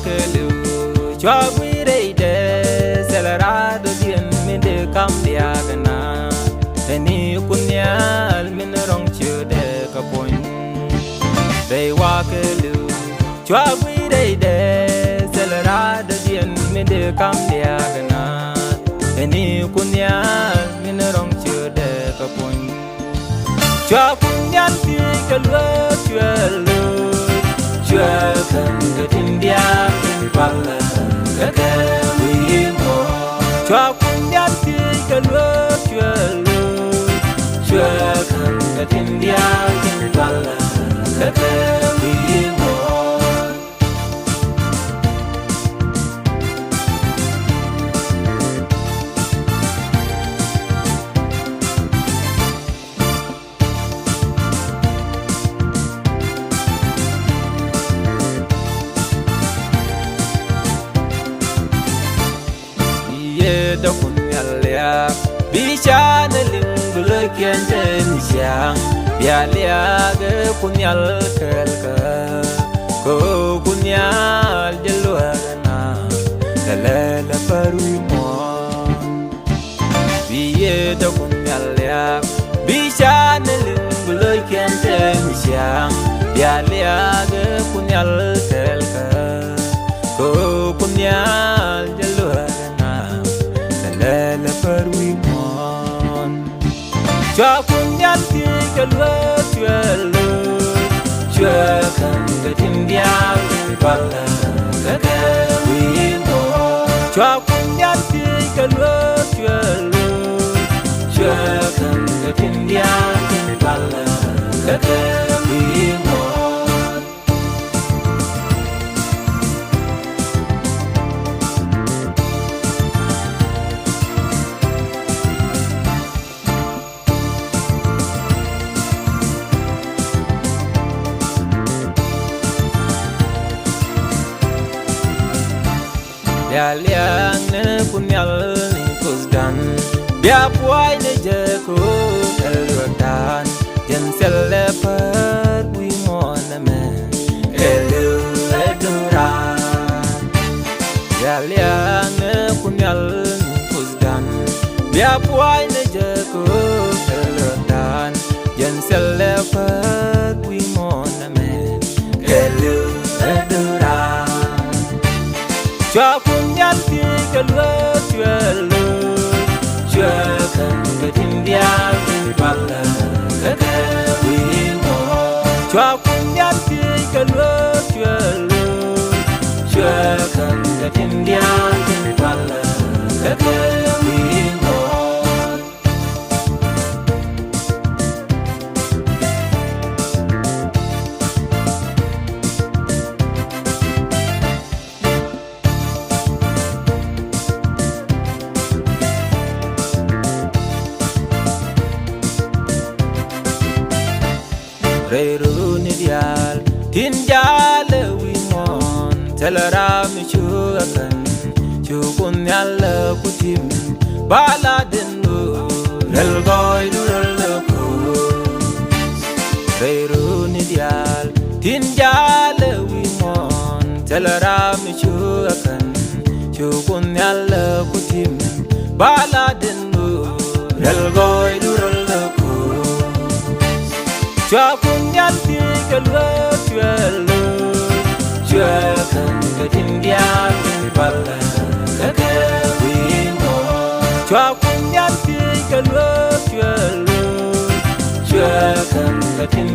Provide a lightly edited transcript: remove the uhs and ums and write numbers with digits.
ke lu chwa bui dei de selara do dien min de kam dia gana eni kunyal min rong chu de ka point dei wa ke lu chwa bui dei de selara do dien min de kam dia gana eni kunyal min rong chu de ka point chwa kunyal ti ke lu chwa lu chwa kan ke tin dia bala ka wi mo chwa kunyal ti ke lu chwa lu chwa kan ke tin dia bala ka wi mo da kunyal ya bisha na lingul kente nishang ya lia ge kunyal kelka ko kunyal jelwana la la paru mo biye da kunyal ya bisha na lingul kente nishang ya lia ge kunyal kelka ko kunyal jelwana la parwi mon chwa kunyal ti ke lu chwa lu chwa kan ke tin dia bala ka wi mo chwa kunyal ti ke lu chwa lu chwa kan ke tin dia bala ka wi mo ya liang ne kunyal ni kusdan bia puai ne je ko eldan yen selle par wi mon me elu edura ya liang ne kunyal ni kusdan bia puai ne je ko eldan yen selle par wi mon me elu edura chwa kunyal ti ke lu chwa lu chwa kan ke tin dia bala ka wi mo chwa kunyal ti ke lu chwa lu chwa kan ke tin dia bala ka wi mo Reru ni dial tin jale wi mon telara mi chu akan chu kunyal kutim bala den lu rel goy du rel ko Reru ni dial tin jale wi mon telara mi chu akan chu kunyal kutim bala den lu rel goy du rel ko chwa kunyal ti ke lu chwa lu chwa kan ke tin dia bala ka wi mo chwa kunyal ti ke lu chwa lu chwa kan ke tin